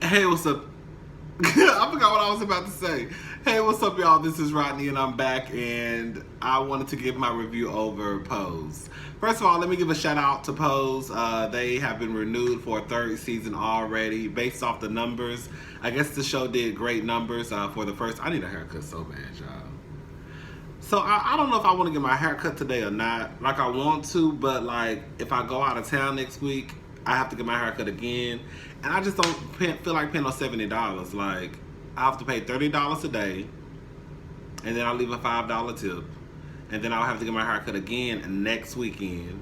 Hey, what's up? I forgot what I was about to say. Hey, what's up, y'all? This is Rodney, and I'm back, and I wanted to give my review over Pose. First of all, let me give a shout out to Pose. They have been renewed for a third season already, based off the numbers. I guess the show did great numbers for the first. I need a haircut so bad, y'all. So I don't know if I want to get my haircut today or not. Like, I want to, but like if I go out of town next week, I have to get my haircut again, and I just don't feel like paying no $70. Like, I have to pay $30 a day, and then I'll leave a $5 tip, and then I'll have to get my haircut again next weekend,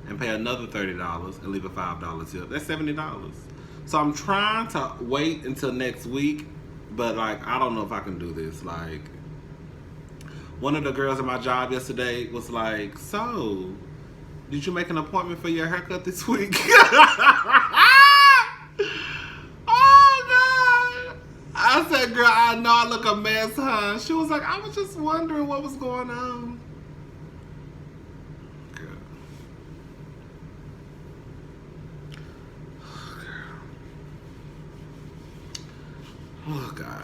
and pay another $30 and leave a $5 tip. That's $70. So I'm trying to wait until next week, but like I don't know if I can do this. Like, one of the girls at my job yesterday was like, "So, did you make an appointment for your haircut this week?" Oh, God. I said, "Girl, I know I look a mess, huh?" She was like, "I was just wondering what was going on." Girl. Oh, God.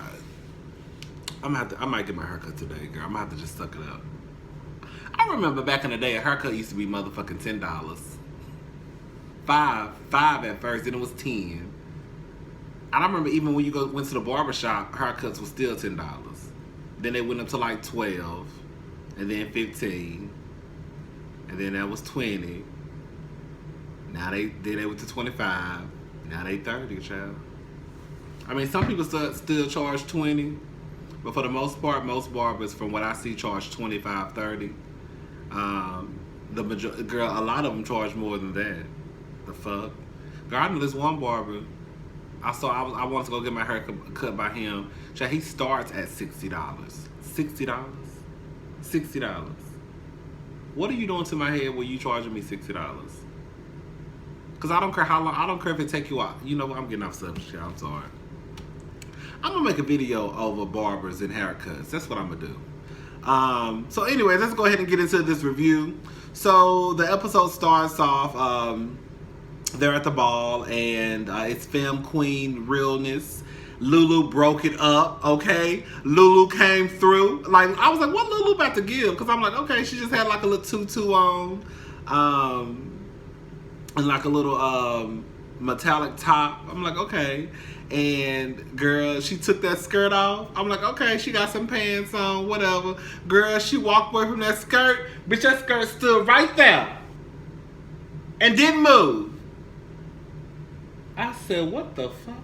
I might get my haircut today, girl. I'm gonna have to just suck it up. I remember back in the day, a haircut used to be motherfucking $10. Five at first, then it was 10. And I remember even when you went to the barber shop, haircuts was still $10. Then they went up to like 12, and then 15, and then that was 20. Now they went to 25. Now they 30, child. I mean, some people still charge 20. But for the most part, most barbers, from what I see, charge 25, 30. Girl, a lot of them charge more than that. The fuck? Girl, I know this one barber. I wanted to go get my hair cut by him. Child, he starts at $60. $60? $60. What are you doing to my hair where you charging me $60? Because I don't care how long. I don't care if it take you out. You know what? I'm getting off subject. I'm sorry. I'm gonna make a video over barbers and haircuts. That's what I'm gonna do. So anyways, let's go ahead and get into this review. So the episode starts off, they're at the ball, and it's femme queen realness. Lulu broke it up, okay? Lulu came through. Like, I was like, what Lulu about to give? Because I'm like, okay, she just had like a little tutu on, and like a little metallic top. I'm like, okay. And girl, she took that skirt off. I'm like, okay, she got some pants on, whatever. Girl, she walked away from that skirt. Bitch, that skirt stood right there and didn't move. I said, what the fuck?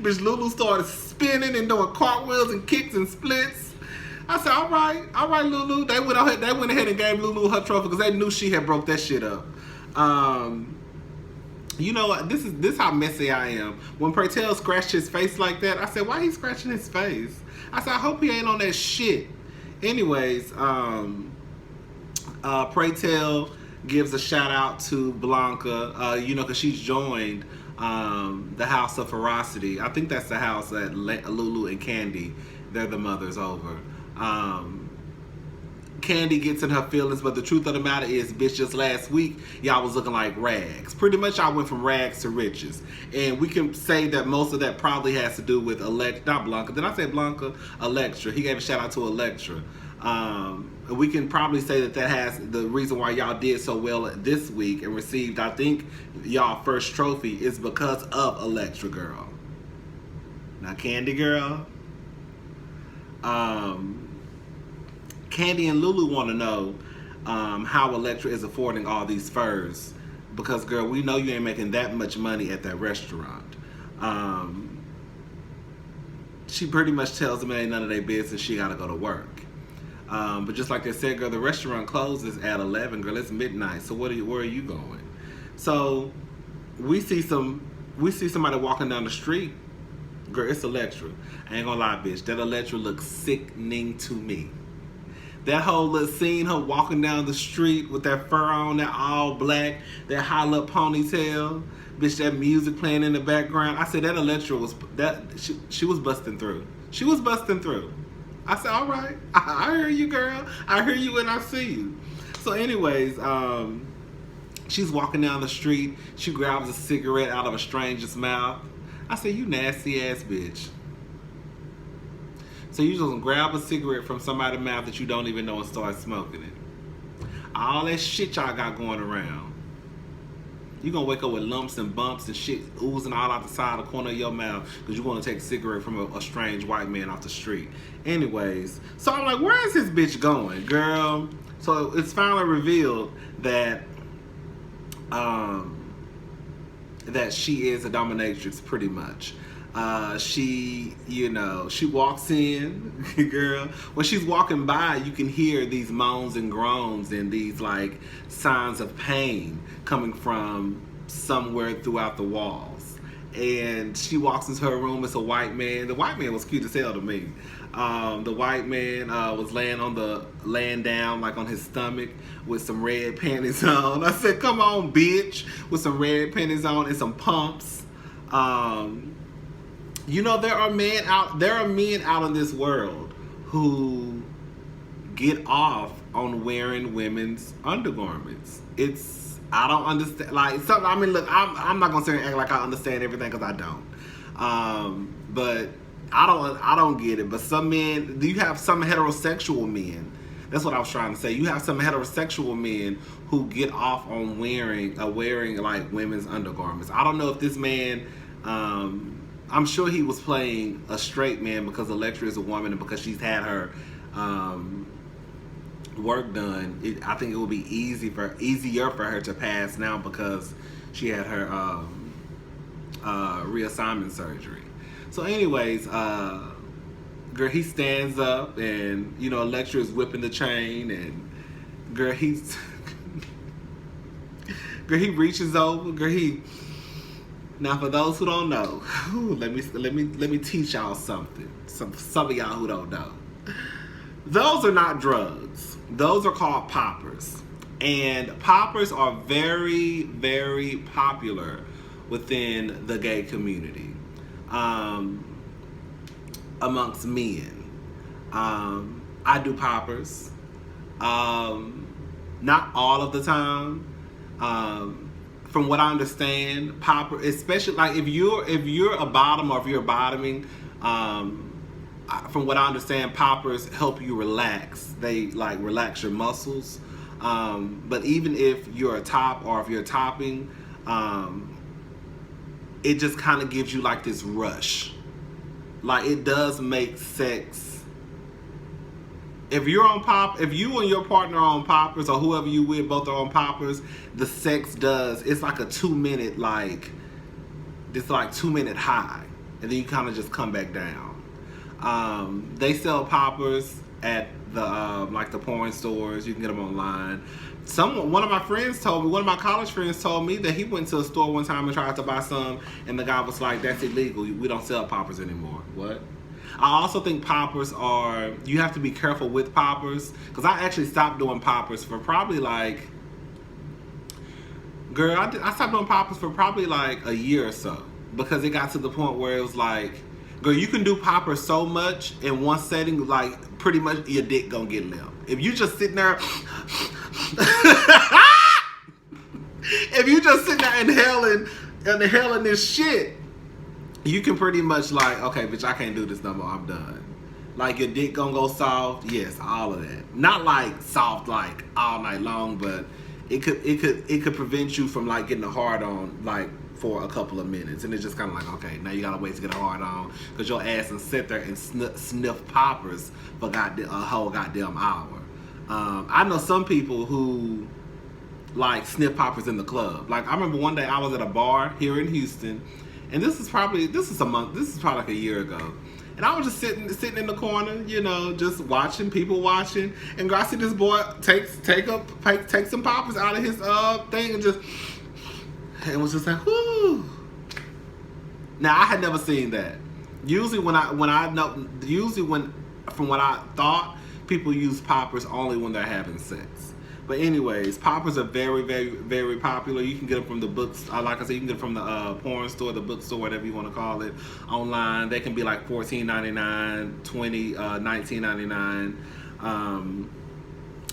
Bitch, Lulu started spinning and doing cartwheels and kicks and splits. I said, all right, Lulu. They went ahead and gave Lulu her trophy because they knew she had broke that shit up. You know what? This is how messy I am. When Praytel scratched his face like that, I said, why he scratching his face? I said, I hope he ain't on that shit. Anyways, Praytel gives a shout out to Blanca, you know, because she's joined the House of Ferocity. I think that's the house that Lulu and Candy, they're the mothers over. Candy gets in her feelings, but the truth of the matter is, bitch, just last week, y'all was looking like rags. Pretty much, y'all went from rags to riches. And we can say that most of that probably has to do with not Blanca. Did I say Blanca? Electra. He gave a shout out to Electra. We can probably say that has the reason why y'all did so well this week and received, I think, y'all first trophy is because of Electra girl. Now, Candy girl. Candy and Lulu want to know how Electra is affording all these furs. Because, girl, we know you ain't making that much money at that restaurant. She pretty much tells them it ain't none of their business. She got to go to work. But just like they said, girl, the restaurant closes at 11. Girl, it's midnight. So where are you going? So we see somebody walking down the street. Girl, it's Electra. I ain't gonna lie, bitch. That Electra looks sickening to me. That whole little scene, her walking down the street with that fur on, that all black, that high up ponytail, bitch, that music playing in the background. I said that Electra was she was busting through. She was busting through. I said, all right, I hear you, girl. I hear you and I see you. So anyways, She's walking down the street. She grabs a cigarette out of a stranger's mouth. I said, you nasty ass bitch. So you just grab a cigarette from somebody's mouth that you don't even know and start smoking it. All that shit y'all got going around. You gonna wake up with lumps and bumps and shit oozing all out the side of the corner of your mouth because you want to take a cigarette from a strange white man off the street. Anyways, so I'm like, where is this bitch going, girl? So it's finally revealed that that she is a dominatrix, pretty much. She walks in, girl. When she's walking by, you can hear these moans and groans and these like signs of pain coming from somewhere throughout the walls. And she walks into her room. It's a white man. The white man was cute as hell to me. The white man was laying down like on his stomach with some red panties on. I said, "Come on, bitch," with some red panties on and some pumps. There are men out in this world who get off on wearing women's undergarments. I don't understand. Like, something. I mean, look, I'm not gonna sit here and act like I understand everything because I don't. But I don't get it. But some men, you have some heterosexual men. That's what I was trying to say. You have some heterosexual men who get off on wearing like women's undergarments. I don't know if this man. I'm sure he was playing a straight man because Electra is a woman and because she's had her work done. I think it would be easier for her to pass now because she had her reassignment surgery. So anyways, girl, he stands up and Electra is whipping the chain and girl, he reaches over, Now, for those who don't know, let me teach y'all something. Some of y'all who don't know. Those are not drugs. Those are called poppers. And poppers are very, very popular within the gay community, amongst men. I do poppers. Not all of the time. From what I understand, popper, especially like if you're a bottom or if you're bottoming, from what I understand, poppers help you relax. They like relax your muscles. But even if you're a top or if you're topping, it just kind of gives you like this rush. Like it does make sex. If you and your partner are on poppers or whoever you with both are on poppers, the sex it's like a 2 minute this like 2 minute high, and then you kind of just come back down. They sell poppers at the like the porn stores. You can get them online. One of my college friends told me that he went to a store one time and tried to buy some, and the guy was like, "That's illegal. We don't sell poppers anymore." What? I also think poppers you have to be careful with poppers, because I actually stopped doing poppers for probably like, girl, I stopped doing poppers for probably like a year or so, because it got to the point where it was like, girl, you can do poppers so much in one setting, like pretty much your dick gonna get limp. If you just sitting there, inhaling this shit, you can pretty much like, okay, bitch, I can't do this no more. I'm done. Like your dick gonna go soft, yes, all of that. Not like soft like all night long, but it could prevent you from like getting a hard on like for a couple of minutes, and it's just kind of like, okay, now you gotta wait to get a hard on because your ass and sit there and sniff poppers for a whole goddamn hour. I know some people who like sniff poppers in the club. Like I remember one day I was at a bar here in Houston. And this is probably like a year ago. And I was just sitting in the corner, just watching, people watching. And I see this boy take some poppers out of his thing and was just like, whoo. Now I had never seen that. Usually from what I thought, people use poppers only when they're having sex. But anyways, poppers are very, very, very popular. You can get them from the books. Like I said, you can get them from the porn store, the bookstore, whatever you want to call it, online. They can be like $14.99, $19.99.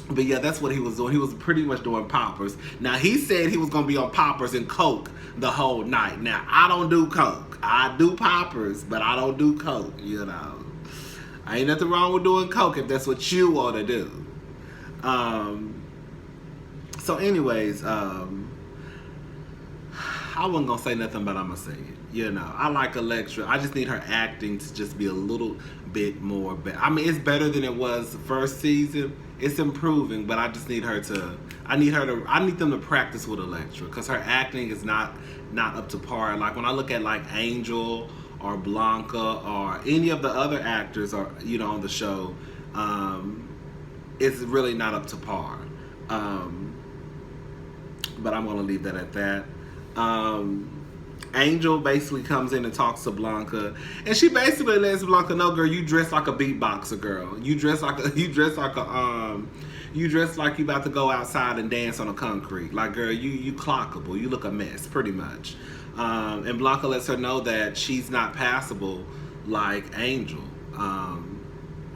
But yeah, that's what he was doing. He was pretty much doing poppers. Now he said he was gonna be on poppers and coke the whole night. Now I don't do coke. I do poppers, but I don't do coke. You know, ain't nothing wrong with doing coke if that's what you want to do. So, anyways, I wasn't gonna say nothing, but I'm gonna say it. You know, I like Electra. I just need her acting to just be a little bit more better. I mean, it's better than it was the first season. It's improving, but I just need her to. I need them to practice with Electra because her acting is not up to par. Like when I look at like Angel or Blanca or any of the other actors or on the show, it's really not up to par. But I'm gonna leave that at that. Angel basically comes in and talks to Blanca, and she basically lets Blanca know, girl, you dress like a beatboxer, girl. You dress like you about to go outside and dance on the concrete. Like, girl, you clockable. You look a mess, pretty much. And Blanca lets her know that she's not passable like Angel.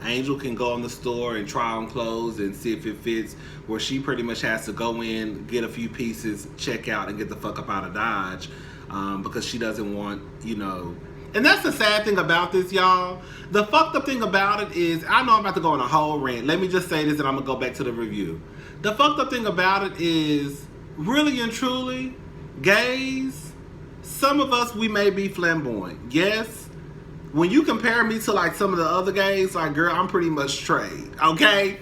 Angel can go in the store and try on clothes and see if it fits, where she pretty much has to go in, get a few pieces, check out, and get the fuck up out of Dodge. Because she doesn't want, And that's the sad thing about this, y'all. The fucked up thing about it is, I know I'm about to go on a whole rant. Let me just say this and I'm going to go back to the review. The fucked up thing about it is, really and truly, gays, some of us, we may be flamboyant. Yes. When you compare me to like some of the other gays, like, girl, I'm pretty much straight. Okay?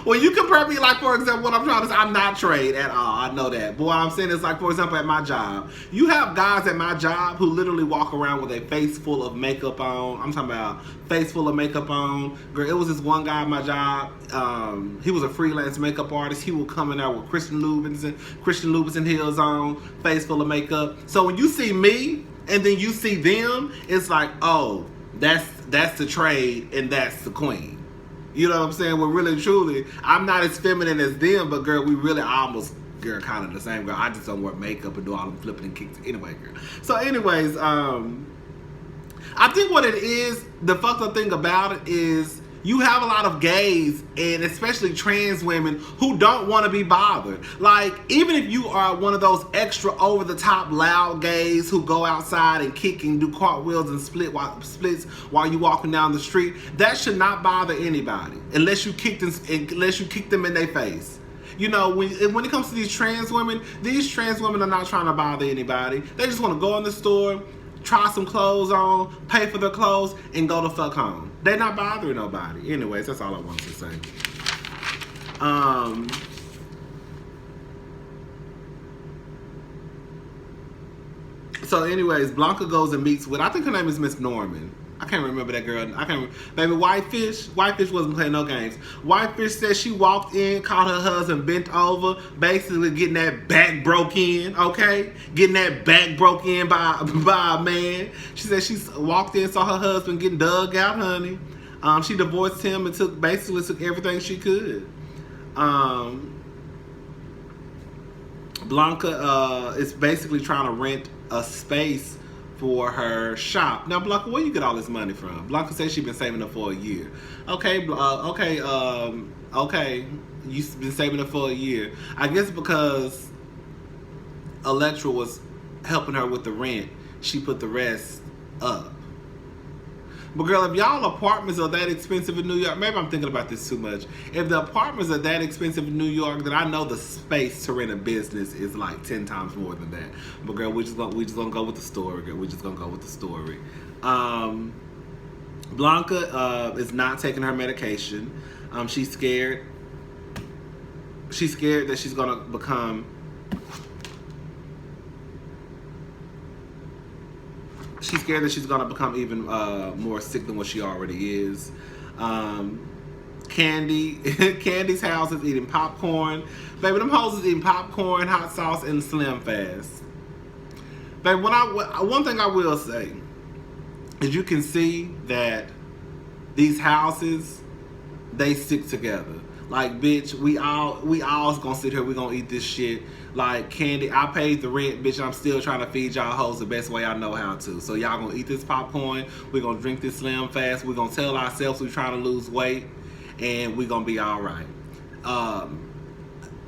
When you compare me, like, for example, what I'm trying to say, I'm not straight at all. I know that. But what I'm saying is, like, for example, at my job, you have guys at my job who literally walk around with a face full of makeup on. I'm talking about face full of makeup on. Girl, it was this one guy at my job. He was a freelance makeup artist. He would come in there with Christian Louboutin heels on, face full of makeup. So when you see me and then you see them, it's like, oh, that's the trade and that's the queen. You know what I'm saying? Well, really, truly, I'm not as feminine as them, but girl, we really almost, girl, kind of the same, girl. I just don't wear makeup and do all them flipping and kicks. Anyway, girl. So anyways, I think what it is, the fucked up thing about it is, you have a lot of gays, and especially trans women, who don't want to be bothered. Like, even if you are one of those extra over-the-top loud gays who go outside and kick and do cartwheels and splits while you walking down the street, that should not bother anybody unless you kick them in their face. When it comes to these trans women are not trying to bother anybody. They just want to go in the store, try some clothes on, pay for their clothes, and go the fuck home. They're not bothering nobody. Anyways, that's all I wanted to say. So anyways, Blanca goes and meets with, I think her name is Miss Norman. I can't remember that girl. Baby, Whitefish wasn't playing no games. Whitefish said she walked in, caught her husband bent over, basically getting that back broke in, okay? Getting that back broke in by a man. She said she walked in, saw her husband getting dug out, honey. She divorced him and took everything she could. Blanca is basically trying to rent a space for her shop. Now, Blanca, where you get all this money from? Blanca said she's been saving up for a year. Okay, you've been saving up for a year. I guess because Electra was helping her with the rent, she put the rest up. But girl, if y'all apartments are that expensive in New York, maybe I'm thinking about this too much. If the apartments are that expensive in New York, then I know the space to rent a business is like 10 times more than that. But girl, we just gonna go with the story, girl. We just gonna go with the story. Blanca is not taking her medication. She's scared. She's scared that she's gonna become. She's scared that she's gonna become even more sick than what she already is. Candy's house is eating popcorn. Baby, them hoes is eating popcorn, hot sauce, and Slim Fast. Baby, one thing I will say is you can see that these houses, they stick together. Like, bitch, we all gonna sit here, we gonna eat this shit. Like, Candy, I paid the rent, bitch, I'm still trying to feed y'all hoes the best way I know how to. So y'all gonna eat this popcorn, we gonna drink this Slim Fast, we gonna tell ourselves we trying to lose weight, and we gonna be alright.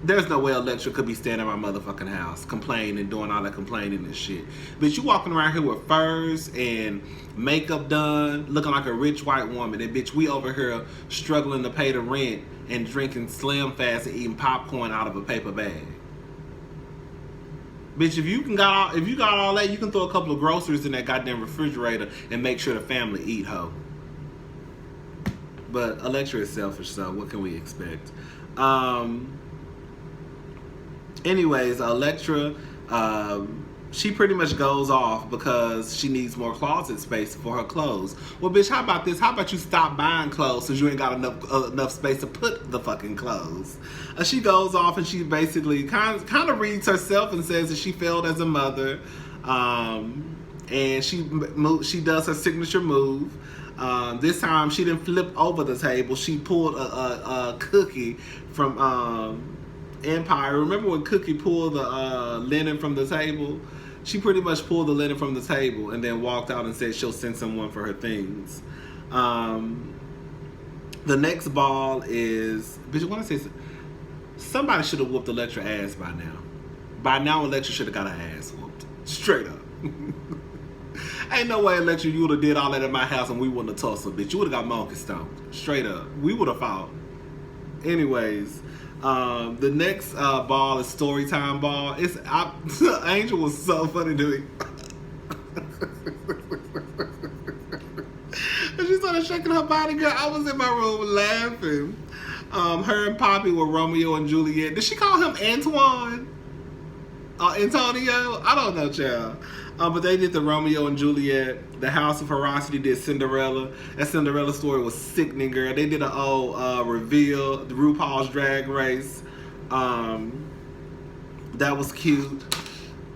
there's no way Electra could be staying at my motherfucking house complaining and doing all that complaining and shit. Bitch, you walking around here with furs and makeup done, looking like a rich white woman. And bitch, we over here struggling to pay the rent and drinking Slim Fast and eating popcorn out of a paper bag. Bitch, if you got all that, you can throw a couple of groceries in that goddamn refrigerator and make sure the family eat, ho. But Electra is selfish, so what can we expect? Anyways, Electra, she pretty much goes off because she needs more closet space for her clothes. Well, bitch, how about this? How about you stop buying clothes since you ain't got enough space to put the fucking clothes? She goes off and she basically kind of reads herself and says that she failed as a mother, and she does her signature move. This time she didn't flip over the table. She pulled a cookie from Empire. Remember when Cookie pulled the linen from the table? She pretty much pulled the linen from the table and then walked out and said she'll send someone for her things. The next ball is, bitch, I want to say somebody should have whooped Electra ass by now. By now, Electra should have got her ass whooped. Straight up. Ain't no way, Electra, you would have did all that at my house and we wouldn't have tussled, bitch. You would have got monkey stomped. Straight up. We would have fought. Anyways, the next ball is Storytime ball. Angel was so funny to me. She started shaking her body, girl. I was in my room laughing. Her and Poppy were Romeo and Juliet. Did she call him Antoine? Antonio? I don't know, child. But they did the Romeo and Juliet. The House of Ferocity did Cinderella. That Cinderella story was sickening, girl. They did an old reveal, the RuPaul's Drag Race. That was cute.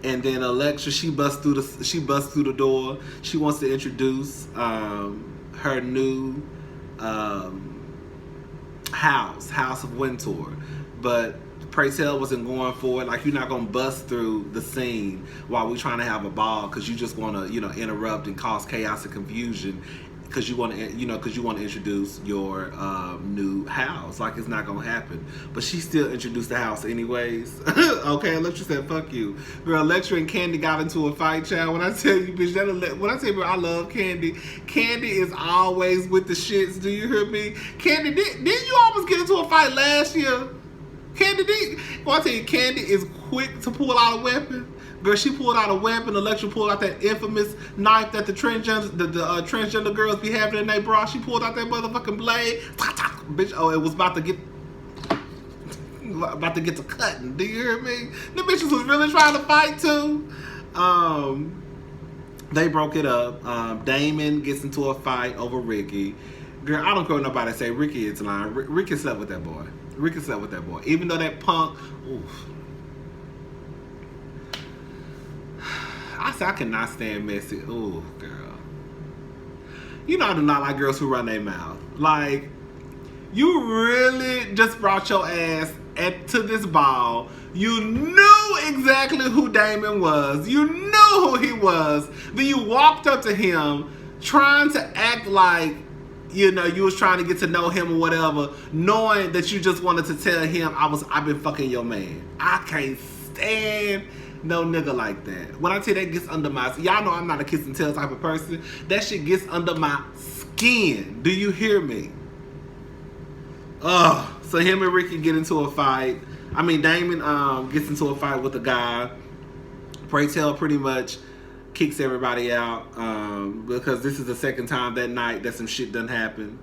And then Electra, she busts through the door. She wants to introduce her new House of Winter, but Pray Tell wasn't going for it. Like, you're not gonna bust through the scene while we're trying to have a ball because you just want to, interrupt and cause chaos and confusion because you want to, introduce your new house. Like, it's not gonna happen. But she still introduced the house anyways. Okay, Electra said, "Fuck you, girl." Electra and Candy got into a fight, child. When I tell you, bitch, I love Candy. Candy is always with the shits. Do you hear me? Candy, didn't you almost get into a fight last year? Candy did. Well, I tell you, Candy is quick to pull out a weapon. Girl, she pulled out a weapon. Electra pulled out that infamous knife that the transgender girls be having in their bra. She pulled out that motherfucking blade. Bitch, oh, it was about to get to cutting. Do you hear me? The bitches was really trying to fight too. They broke it up. Damon gets into a fight over Ricky. Girl, I don't care what nobody say. Ricky is lying. Ricky slept with that boy. Ricky slept with that boy. Even though that punk, oof. I said I cannot stand messy. Ooh, girl. You know I do not like girls who run their mouth. Like, you really just brought your ass to this ball. You knew exactly who Damon was. You knew who he was. Then you walked up to him trying to act like, you was trying to get to know him or whatever, knowing that you just wanted to tell him, I've been fucking your man. I can't stand no nigga like that. When I tell you that gets under my, y'all know I'm not a kiss and tell type of person. That shit gets under my skin. Do you hear me? So him and Ricky get into a fight. I mean, Damon gets into a fight with a guy. Pray Tell pretty much kicks everybody out because this is the second time that night that some shit done happen.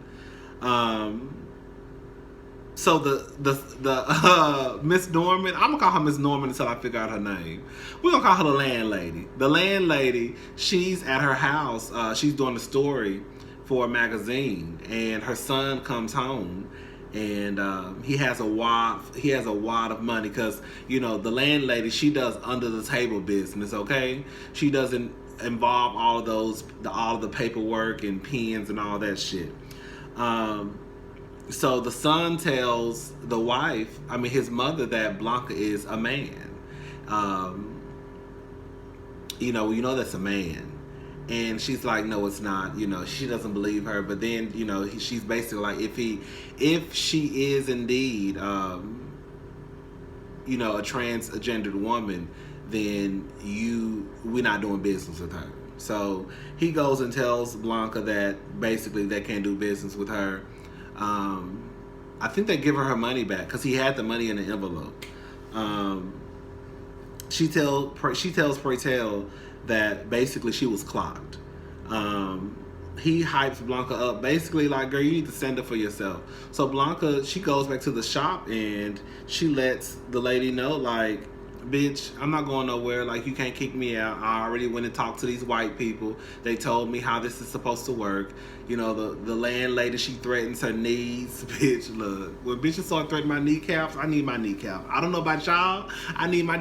So the Miss Norman, I'm gonna call her Miss Norman until I figure out her name. We're gonna call her the Landlady. The Landlady, she's at her house. She's doing a story for a magazine, and her son comes home. And he has a wad of money because the Landlady, she does under the table business. Okay, she doesn't involve all of the paperwork and pens and all that shit. So the son tells the wife, his mother, that Blanca is a man. You know that's a man. And she's like, no, it's not. You know, she doesn't believe her. But then, you know, she's basically like, if she is indeed, you know, a transgendered woman, then we're not doing business with her. So he goes and tells Blanca that basically they can't do business with her. I think they give her money back because he had the money in the envelope. She tells Pretel that basically she was clocked. He hypes Blanca up, basically like, girl, you need to stand up for yourself. So Blanca, she goes back to the shop and she lets the lady know, like, bitch, I'm not going nowhere. Like, you can't kick me out. I already went and talked to these white people. They told me how this is supposed to work. You know, the landlady, she threatens her knees. Bitch, look, when bitches start threatening my kneecaps, I need my kneecap. I don't know about y'all. I need my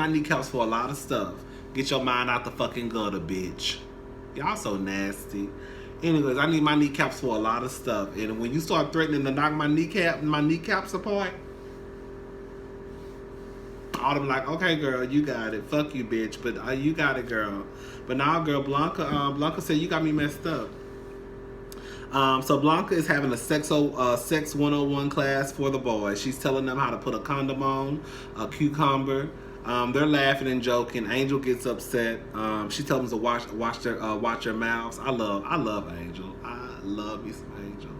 kneecaps for a lot of stuff. Get your mind out the fucking gutter, bitch. Y'all so nasty. Anyways, I need my kneecaps for a lot of stuff. And when you start threatening to knock my kneecaps apart, I'll be like, okay, girl, you got it. Fuck you, bitch. But you got it, girl. But now, girl, Blanca said, you got me messed up. So Blanca is having a sex 101 class for the boys. She's telling them how to put a condom on, a cucumber. They're laughing and joking. Angel gets upset. She tells them to watch their mouths. I love Angel. I love me some Angel.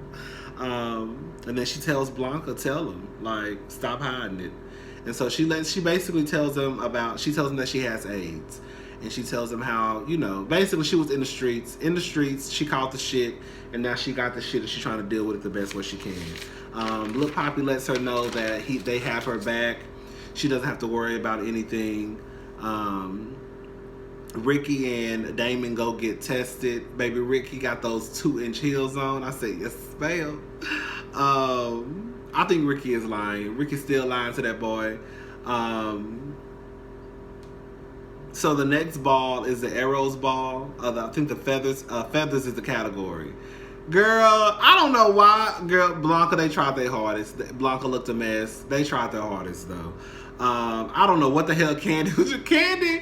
And then she tells Blanca, tell them, like, stop hiding it. And so she basically tells them that she has AIDS. And she tells them how, you know, basically she was in the streets. In the streets, she caught the shit, and now she got the shit and she's trying to deal with it the best way she can. Lil Poppy lets her know that they have her back. She doesn't have to worry about anything. Ricky and Damon go get tested. Baby Ricky got those 2-inch heels on. I say, yes, spell. I think Ricky is lying. Ricky's still lying to that boy. So the next ball is the Arrows ball. I think the feathers is the category. Girl, I don't know why. Girl, Blanca, they tried their hardest. Blanca looked a mess. They tried their hardest though. I don't know what the hell Candy was. Candy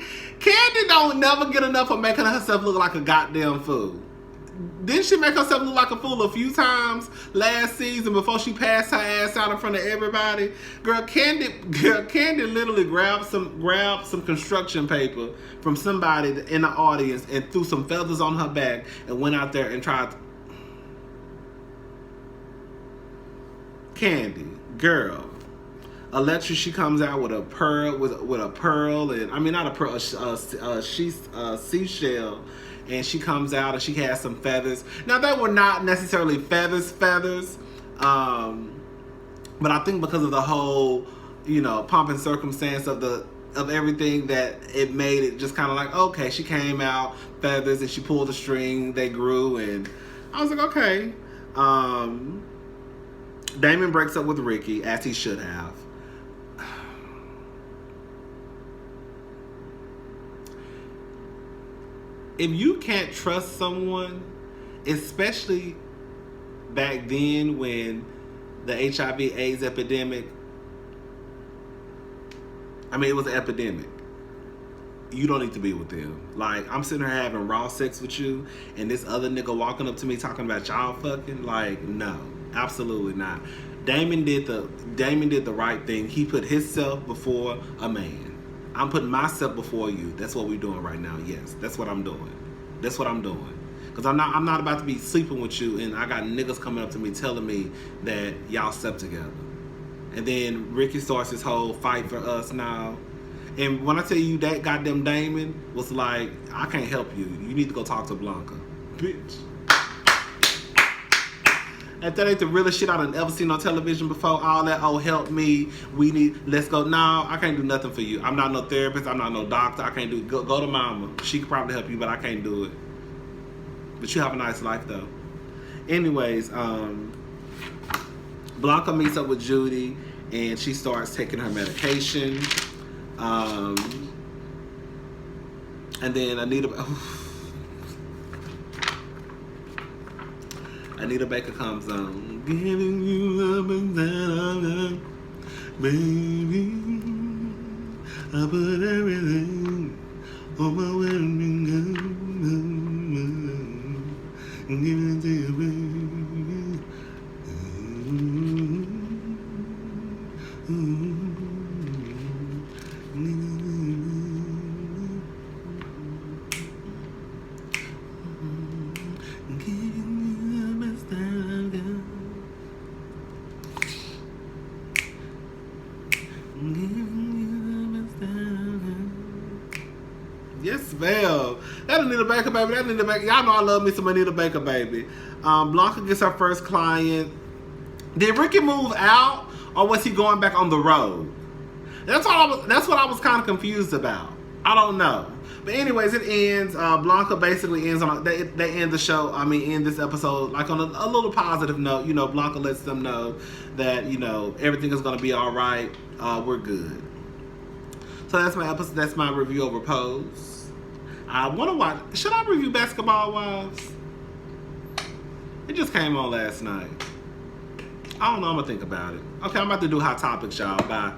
don't never get enough of making herself look like a goddamn fool. Didn't she make herself look like a fool a few times last season before she passed her ass out in front of everybody? Girl, Candy literally grabbed some construction paper from somebody in the audience and threw some feathers on her back and went out there and tried to... Candy, girl. Electra, she comes out with a pearl, and I mean not a pearl, a seashell, and she comes out and she has some feathers. Now they were not necessarily feathers, but I think because of the whole, you know, pomp and circumstance of everything, that it made it just kind of like, okay, she came out feathers and she pulled the string, they grew, and I was like, okay. Damon breaks up with Ricky, as he should have. If you can't trust someone, especially back then when the HIV/AIDS epidemic, I mean, it was an epidemic. You don't need to be with them. Like, I'm sitting here having raw sex with you, and this other nigga walking up to me talking about y'all fucking. Like, no, absolutely not. Damon did the right thing. He put himself before a man. I'm putting myself before you. That's what we're doing right now. Yes, that's what I'm doing. That's what I'm doing. Because I'm not about to be sleeping with you and I got niggas coming up to me telling me that y'all slept together. And then Ricky starts this whole fight for us now. And when I tell you that goddamn Damon was like, I can't help you. You need to go talk to Blanca. Bitch. If that ain't the realest shit I've ever seen on television before, all that, oh, help me, let's go. No, I can't do nothing for you. I'm not no therapist. I'm not no doctor. I can't do it. Go to mama. She could probably help you, but I can't do it. But you have a nice life, though. Anyways, Blanca meets up with Judy, and she starts taking her medication. And then Anita Baker comes on. Giving you love and that baby. I put everything on my wedding ring. Yes, ma'am. That Anita Baker, baby. That Anita Baker. Y'all know I love me some Anita Baker, baby. Blanca gets her first client. Did Ricky move out, or was he going back on the road? That's what I was kind of confused about. I don't know. But anyways, it ends. Blanca basically ends on they end the show. I mean, end this episode like on a little positive note. You know, Blanca lets them know that everything is gonna be all right. We're good. So that's my episode. That's my review over Pose. I want to watch. Should I review Basketball Wives? It just came on last night. I don't know. I'm gonna think about it. Okay, I'm about to do Hot Topics, y'all. Bye.